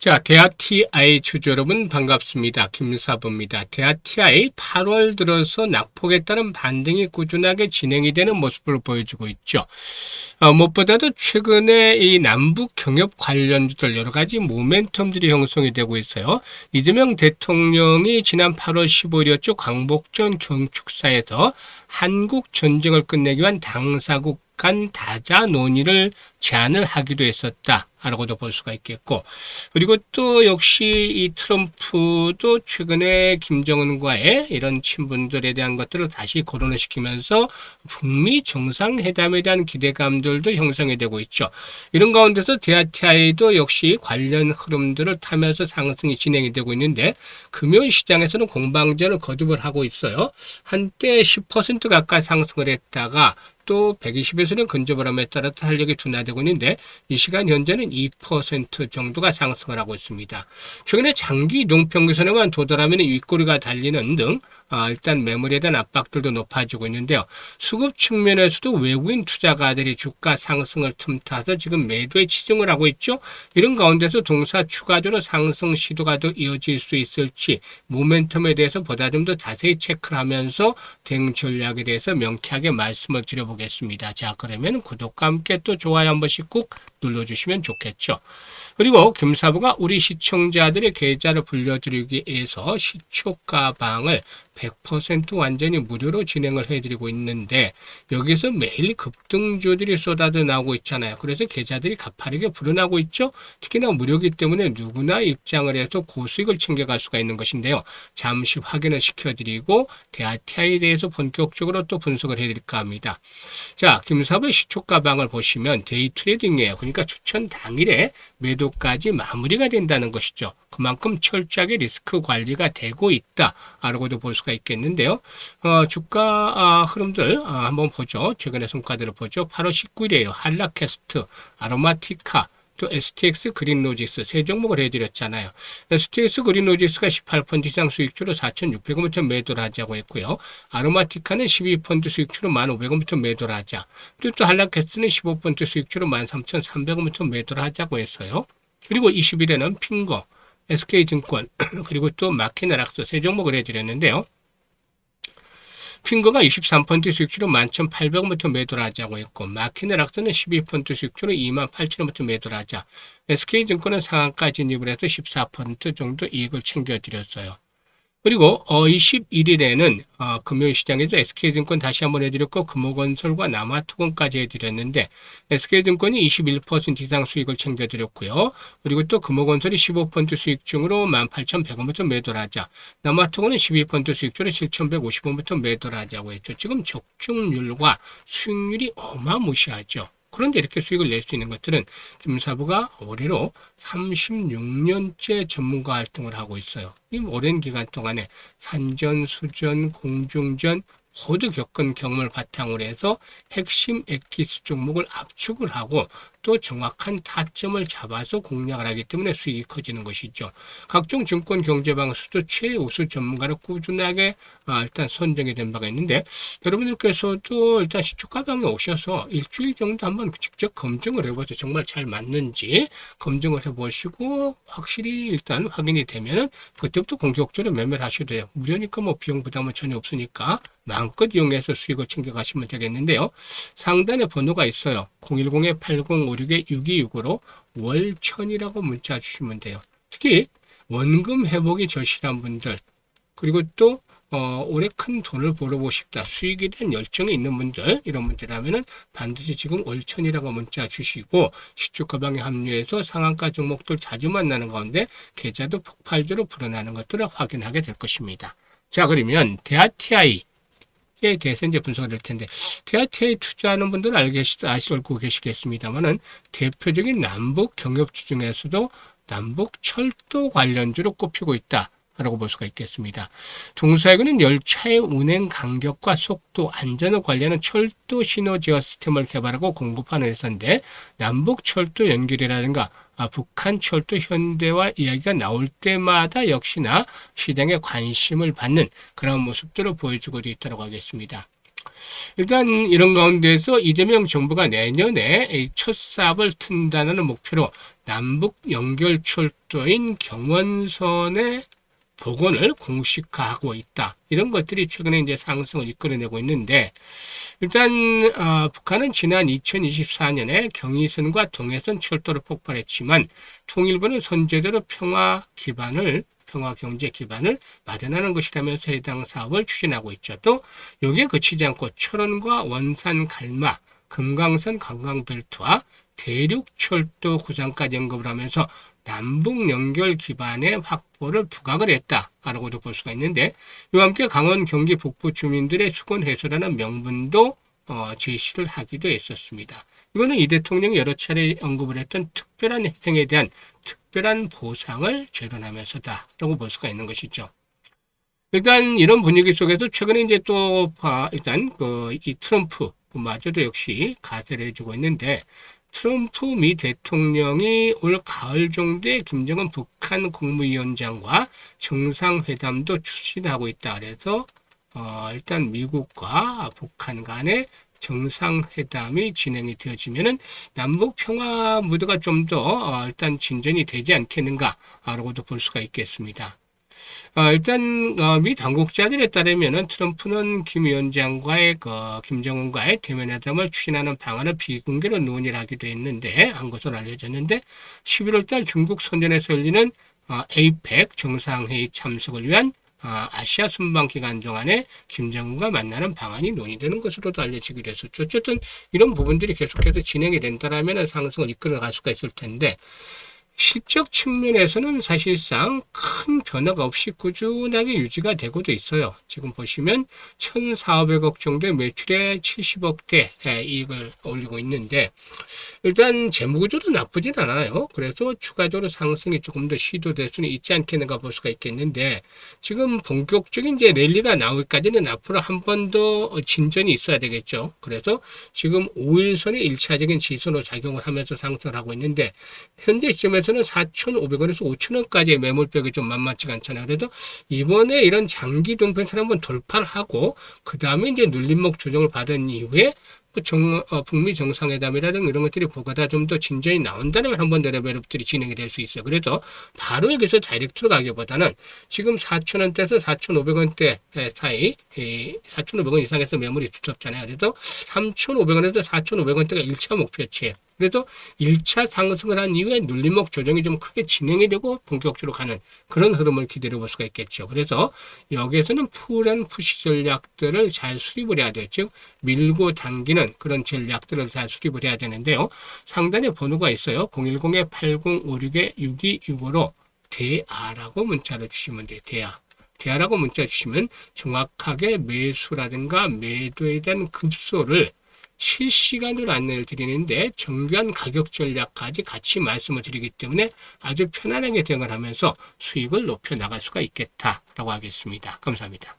자, 대하TI 주주 여러분 반갑습니다. 김사부입니다. 대하TI 8월 들어서 낙폭에 따른 반등이 꾸준하게 진행이 되는 모습을 보여주고 있죠. 무엇보다도 최근에 이 남북 경협 관련주들 여러 가지 모멘텀들이 형성이 되고 있어요. 이재명 대통령이 지난 8월 15일이었죠. 광복절 경축사에서 한국 전쟁을 끝내기 위한 당사국 간 다자 논의를 제안을 하기도 했었다라고도 볼 수가 있겠고, 그리고 또 역시 이 트럼프도 최근에 김정은과의 이런 친분들에 대한 것들을 다시 거론을 시키면서 북미 정상회담에 대한 기대감들도 형성이 되고 있죠. 이런 가운데서 대하TI도 역시 관련 흐름들을 타면서 상승이 진행이 되고 있는데, 금융시장에서는 공방전을 거듭을 하고 있어요. 한때 10% 가까이 상승을 했다가 또 120에서는 근접을함에 따라 탄력이 둔화되고 있는데, 이 시간 현재는 2% 정도가 상승을 하고 있습니다. 최근에 장기 이동평균선에만 도달하면 윗꼬리가 달리는 등 일단 매물에 대한 압박들도 높아지고 있는데요. 수급 측면에서도 외국인 투자가들이 주가 상승을 틈타서 지금 매도에 치중을 하고 있죠. 이런 가운데서 동사 추가적으로 상승 시도가 더 이어질 수 있을지 모멘텀에 대해서 보다 좀 더 자세히 체크를 하면서 대응 전략에 대해서 명쾌하게 말씀을 드려보겠습니다. 자, 그러면 구독과 함께 또 좋아요 한 번씩 꼭 눌러주시면 좋겠죠. 그리고 김사부가 우리 시청자들의 계좌를 불려드리기 위해서 시초가방을 100% 완전히 무료로 진행을 해드리고 있는데, 여기서 매일 급등주들이 쏟아져 나오고 있잖아요. 그래서 계좌들이 가파르게 불어나고 있죠. 특히나 무료이기 때문에 누구나 입장을 해서 고수익을 챙겨갈 수가 있는 것인데요. 잠시 확인을 시켜드리고 대하TI에 대해서 본격적으로 또 분석을 해드릴까 합니다. 자, 김사부의 시초가방을 보시면 데이 트레이딩이에요. 그러니까 추천 당일에 매도까지 마무리가 된다는 것이죠. 그만큼 철저하게 리스크 관리가 되고 있다라고도 볼 수가 있겠는데요. 주가 흐름들 한번 보죠. 최근의 성과들을 보죠. 8월 19일이에요. 한라캐스트, 아로마티카, 또 STX 그린로직스 세 종목을 해드렸잖아요. STX 그린로직스가 18% 이상 수익주로 4,600원부터 매도를 하자고 했고요. 아로마티카는 12% 수익주로 1,500원부터 매도를 하자. 그리고 또 한라캐스트는 15% 수익주로 13,300원부터 매도를 하자고 했어요. 그리고 20일에는 핑거, SK증권, 그리고 또 마키나락스 세 종목을 해드렸는데요. 핑거가 23% 수익주로 11,800원부터 매도를 하자고 했고, 마키나락스는 12% 수익주로 28,000원부터 매도를 하자. SK증권은 상한가 진입을 해서 14% 정도 이익을 챙겨드렸어요. 그리고 21일에는 금요일시장에도 SK증권 다시 한번 해드렸고, 금호건설과 남아투건까지 해드렸는데, SK증권이 21% 이상 수익을 챙겨드렸고요. 그리고 또 금호건설이 15% 수익 중으로 18,100원부터 매도를 하자. 남아투건은 12% 수익 중으로 7,150원부터 매도를 하자고 했죠. 지금 적중률과 수익률이 어마무시하죠. 그런데 이렇게 수익을 낼 수 있는 것들은 김사부가 올해로 36년째 전문가 활동을 하고 있어요. 이 오랜 기간 동안에 산전, 수전, 공중전 모두 겪은 경험을 바탕으로 해서 핵심 엑기스 종목을 압축을 하고 또 정확한 타점을 잡아서 공략을 하기 때문에 수익이 커지는 것이죠. 각종 증권 경제 방수도 최우수 전문가를 꾸준하게 일단 선정이 된 바가 있는데, 여러분들께서도 일단 시초가방에 오셔서 일주일 정도 한번 직접 검증을 해보세요. 정말 잘 맞는지 검증을 해보시고 확실히 일단 확인이 되면은 그때부터 공격적으로 매매를 하셔도 돼요. 무료니까 뭐 비용 부담은 전혀 없으니까 마음껏 이용해서 수익을 챙겨가시면 되겠는데요. 상단에 번호가 있어요. 010-8056-6265로 월천이라고 문자 주시면 돼요. 특히 원금 회복이 절실한 분들, 그리고 또 올해 큰 돈을 벌어보고 싶다, 수익에 대한 열정이 있는 분들, 이런 분들이라면은 반드시 지금 월천이라고 문자 주시고, 시초가방에 합류해서 상한가 종목들 자주 만나는 가운데 계좌도 폭발적으로 불어나는 것들을 확인하게 될 것입니다. 자, 그러면 대하TI 에 대해서 이제 분석을 할 텐데, 대하TI 투자하는 분들은 알고 계시겠습니다만은, 대표적인 남북 경협주 중에서도 남북 철도 관련주로 꼽히고 있다 라고 볼 수가 있겠습니다. 동사에는 열차의 운행 간격과 속도, 안전을 관리하는 철도 신호 제어 시스템을 개발하고 공급하는 회사인데, 남북 철도 연결이라든가 북한 철도 현대화 이야기가 나올 때마다 역시나 시장에 관심을 받는 그런 모습들을 보여주고 있다고 하겠습니다. 일단 이런 가운데서 이재명 정부가 내년에 첫 삽을 튼다는 목표로 남북 연결철도인 경원선의 복원을 공식화하고 있다. 이런 것들이 최근에 이제 상승을 이끌어내고 있는데, 일단 북한은 지난 2024년에 경의선과 동해선 철도를 폭발했지만 통일부는 선제대로 평화 경제 기반을 마련하는 것이라면서 해당 사업을 추진하고 있죠. 또 여기에 그치지 않고 철원과 원산 갈마, 금강선 관광벨트와 대륙철도 구상까지 언급을 하면서 남북 연결 기반의 확보를 부각을 했다라고도 볼 수가 있는데, 이와 함께 강원 경기 북부 주민들의 수건 해소라는 명분도 제시를 하기도 했었습니다. 이거는 이 대통령이 여러 차례 언급을 했던 특별한 희생에 대한 특별한 보상을 재론하면서다라고 볼 수가 있는 것이죠. 일단 이런 분위기 속에서 최근에 이제 또 일단 이 트럼프마저도 역시 가세를 해주고 있는데, 트럼프 미 대통령이 올 가을 정도에 김정은 북한 국무위원장과 정상회담도 추진하고 있다. 그래서 일단 미국과 북한 간의 정상회담이 진행이 되어지면은 남북 평화 무드가 좀 더 일단 진전이 되지 않겠는가라고도 볼 수가 있겠습니다. 일단 미 당국자들에 따르면은 트럼프는 김 위원장과의 김정은과의 대면회담을 추진하는 방안을 비공개로 논의를 하기도 했는데 한 것으로 알려졌는데, 11월달 중국 선전에서 열리는 APEC 정상회의 참석을 위한 아시아 순방 기간 동안에 김정은과 만나는 방안이 논의되는 것으로도 알려지기도 했었죠. 어쨌든 이런 부분들이 계속해서 진행이 된다라면 상승을 이끌어갈 수가 있을 텐데, 실적 측면에서는 사실상 큰 변화가 없이 꾸준하게 유지가 되고도 있어요. 지금 보시면 1,400억 정도의 매출에 70억대 이익을 올리고 있는데, 일단 재무구조도 나쁘진 않아요. 그래서 추가적으로 상승이 조금 더 시도될 수는 있지 않겠는가 볼 수가 있겠는데, 지금 본격적인 이제 랠리가 나오기까지는 앞으로 한 번 더 진전이 있어야 되겠죠. 그래서 지금 5일선이 1차적인 지선으로 작용을 하면서 상승을 하고 있는데, 현재 시점에서는 4,500원에서 5,000원까지의 매물벽이 좀 만만치가 않잖아요. 그래도 이번에 이런 장기 동편을 한번 돌파를 하고 그 다음에 이제 눌림목 조정을 받은 이후에 북미 정상회담이라든가 이런 것들이 보고다 좀 더 진전이 나온다면 한번 더 레벨업들이 진행이 될 수 있어요. 그래서 바로 여기서 다이렉트로 가기보다는 지금 4,000원대에서 4,500원대 사이 4,500원 이상에서 매물이 두텁잖아요. 그래서 3,500원에서 4,500원대가 1차 목표치예요. 그래서 1차 상승을 한 이후에 눌림목 조정이 좀 크게 진행이 되고 본격적으로 가는 그런 흐름을 기다려 볼 수가 있겠죠. 그래서 여기에서는 풀앤푸시 전략들을 잘 수립을 해야 돼요. 즉 밀고 당기는 그런 전략들을 잘 수립을 해야 되는데요. 상단에 번호가 있어요. 010-8056-6265로 대아라고 문자를 주시면 돼요. 대아라고 문자 주시면 정확하게 매수라든가 매도에 대한 급소를 실시간으로 안내를 드리는데 정교한 가격 전략까지 같이 말씀을 드리기 때문에 아주 편안하게 대응을 하면서 수익을 높여 나갈 수가 있겠다라고 하겠습니다. 감사합니다.